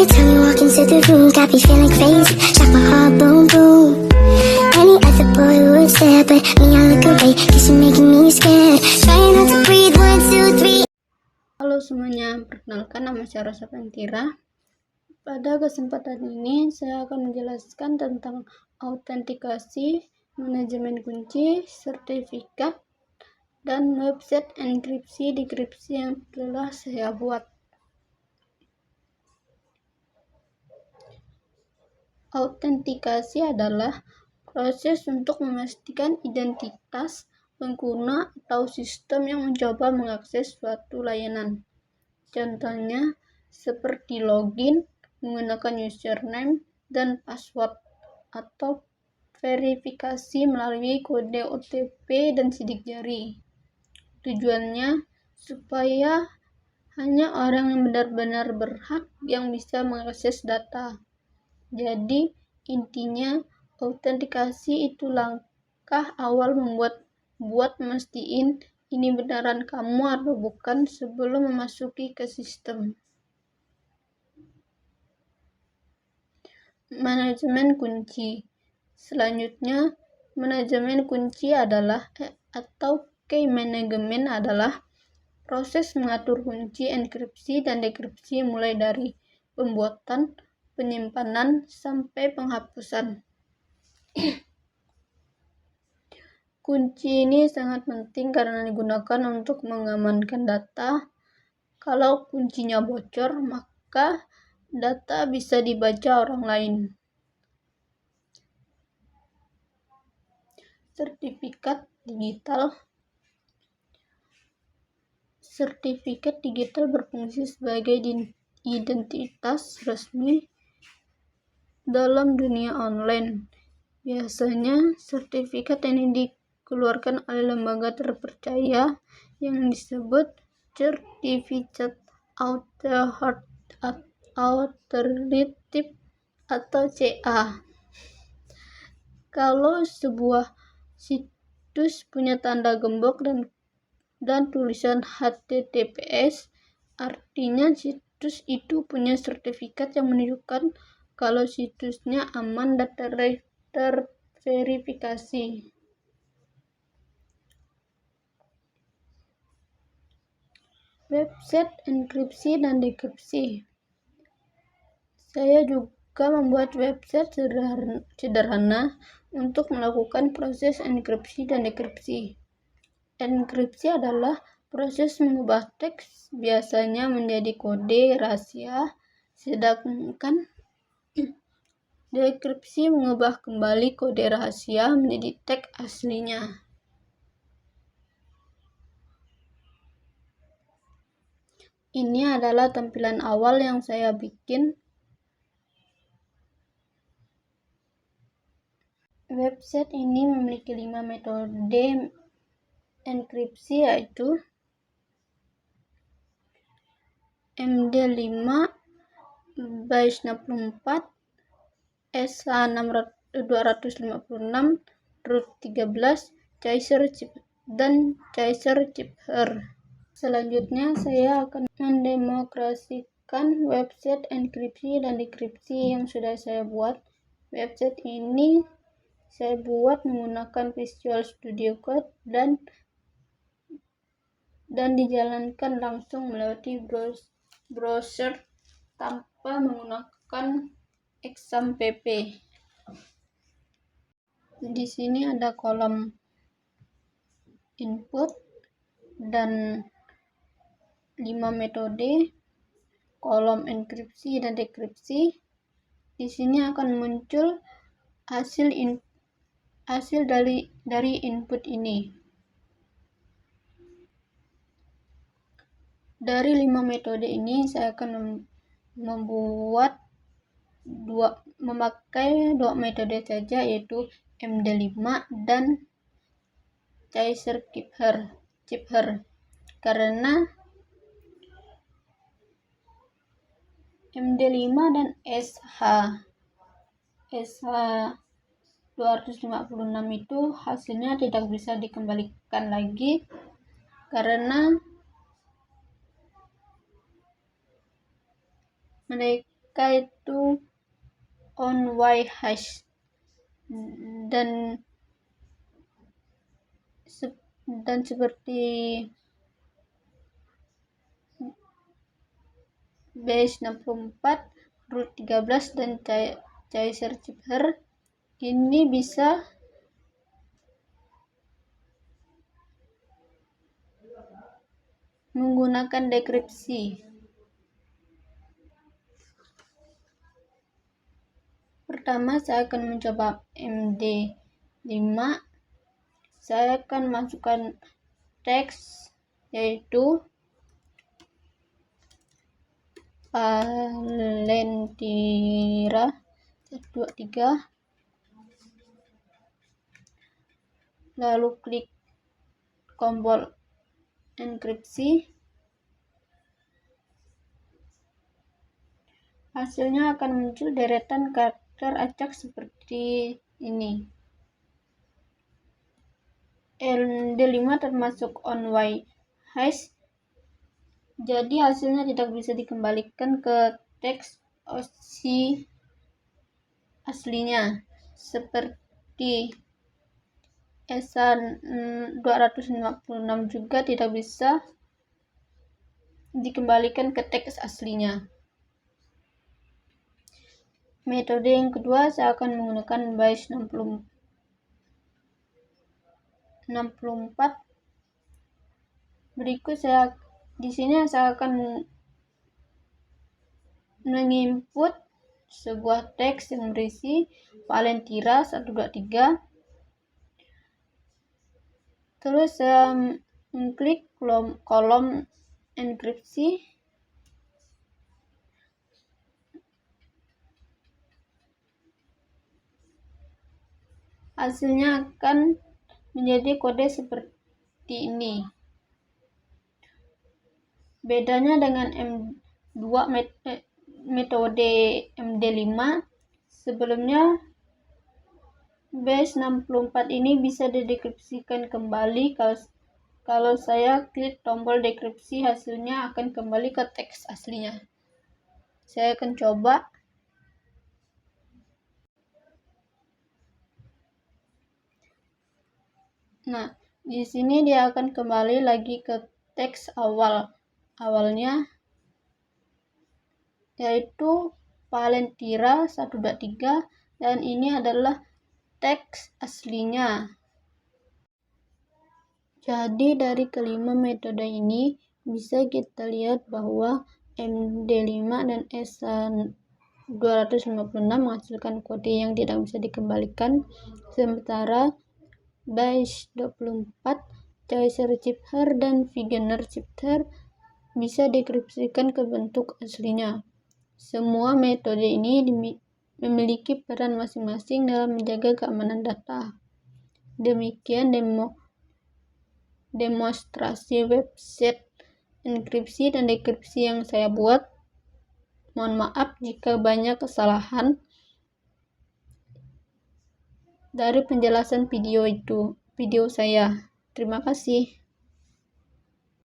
time you walk into the room, got me feeling crazy, shot my heart boom boom. Any other boy would stare, but me I look away, cause you're making me scared. Trying not to breathe, 1, 2, 3. Halo semuanya, perkenalkan nama saya Rosa Pantira. Pada kesempatan ini saya akan menjelaskan tentang autentikasi, manajemen kunci, sertifikat, dan website enkripsi dekripsi yang telah saya buat. Autentikasi adalah proses untuk memastikan identitas pengguna atau sistem yang mencoba mengakses suatu layanan. Contohnya seperti login menggunakan username dan password, atau verifikasi melalui kode OTP dan sidik jari. Tujuannya supaya hanya orang yang benar-benar berhak yang bisa mengakses data. Jadi intinya autentikasi itu langkah awal buat mastiin ini beneran kamu atau bukan sebelum memasuki ke sistem. Manajemen kunci. Selanjutnya, manajemen kunci adalah atau key management adalah proses mengatur kunci enkripsi dan dekripsi mulai dari pembuatan, penyimpanan, sampai penghapusan. Kunci ini sangat penting karena digunakan untuk mengamankan data. Kalau kuncinya bocor, maka data bisa dibaca orang lain. Sertifikat digital. Sertifikat digital berfungsi sebagai identitas resmi dalam dunia online. Biasanya sertifikat ini dikeluarkan oleh lembaga terpercaya yang disebut Certificate Authority atau CA. Kalau sebuah situs punya tanda gembok dan tulisan HTTPS, artinya situs itu punya sertifikat yang menunjukkan kalau situsnya aman dan terverifikasi. Website enkripsi dan dekripsi. Saya juga membuat website sederhana untuk melakukan proses enkripsi dan dekripsi. Enkripsi adalah proses mengubah teks biasanya menjadi kode rahasia, sedangkan dekripsi mengubah kembali kode rahasia menjadi teks aslinya. Ini adalah tampilan awal yang saya bikin. Website ini memiliki 5 metode enkripsi, yaitu MD5, BASE64, SH256, root 13, Chaser dan Chaser Cipher. Selanjutnya saya akan mendemonstrasikan website enkripsi dan dekripsi yang sudah saya buat. Website ini saya buat menggunakan Visual Studio Code dan dijalankan langsung melewati browser tanpa menggunakan XAMPP. Di sini ada kolom input dan 5 metode, kolom enkripsi dan dekripsi. Di sini akan muncul hasil dari input ini. Dari 5 metode ini saya akan memakai 2 metode saja, yaitu MD5 dan Chaser Cipher. Karena MD5 dan SH256 itu hasilnya tidak bisa dikembalikan lagi karena yaitu on-way hash dan seperti base64, root 13 dan Chaser Cipher ini bisa menggunakan dekripsi. Pertama, saya akan mencoba MD5. Saya akan masukkan teks yaitu Valentira 123, lalu klik tombol enkripsi. Hasilnya akan muncul deretan karakter acak seperti ini. MD5 termasuk on-way hash, jadi hasilnya tidak bisa dikembalikan ke teks OC aslinya, seperti ESA256 juga tidak bisa dikembalikan ke teks aslinya. Metode yang kedua, saya akan menggunakan base64. Berikut di sini saya akan menginput sebuah teks yang berisi Valentira 123. Terus saya mengklik kolom enkripsi. Hasilnya akan menjadi kode seperti ini. Bedanya dengan metode MD5, sebelumnya base64 ini bisa didekripsikan kembali. Kalau saya klik tombol dekripsi, hasilnya akan kembali ke teks aslinya. Saya akan coba. Nah, di sini dia akan kembali lagi ke teks awalnya, yaitu Valentira 123, dan ini adalah teks aslinya. Jadi dari kelima metode ini bisa kita lihat bahwa MD5 dan ESA256 menghasilkan kode yang tidak bisa dikembalikan, sementara base24, Chaser Cipher, dan Wegener Cipher bisa dekripsikan ke bentuk aslinya. Semua metode ini memiliki peran masing-masing dalam menjaga keamanan data. Demikian demonstrasi website enkripsi dan dekripsi yang saya buat. Mohon maaf jika banyak kesalahan dari penjelasan video saya. Terima kasih.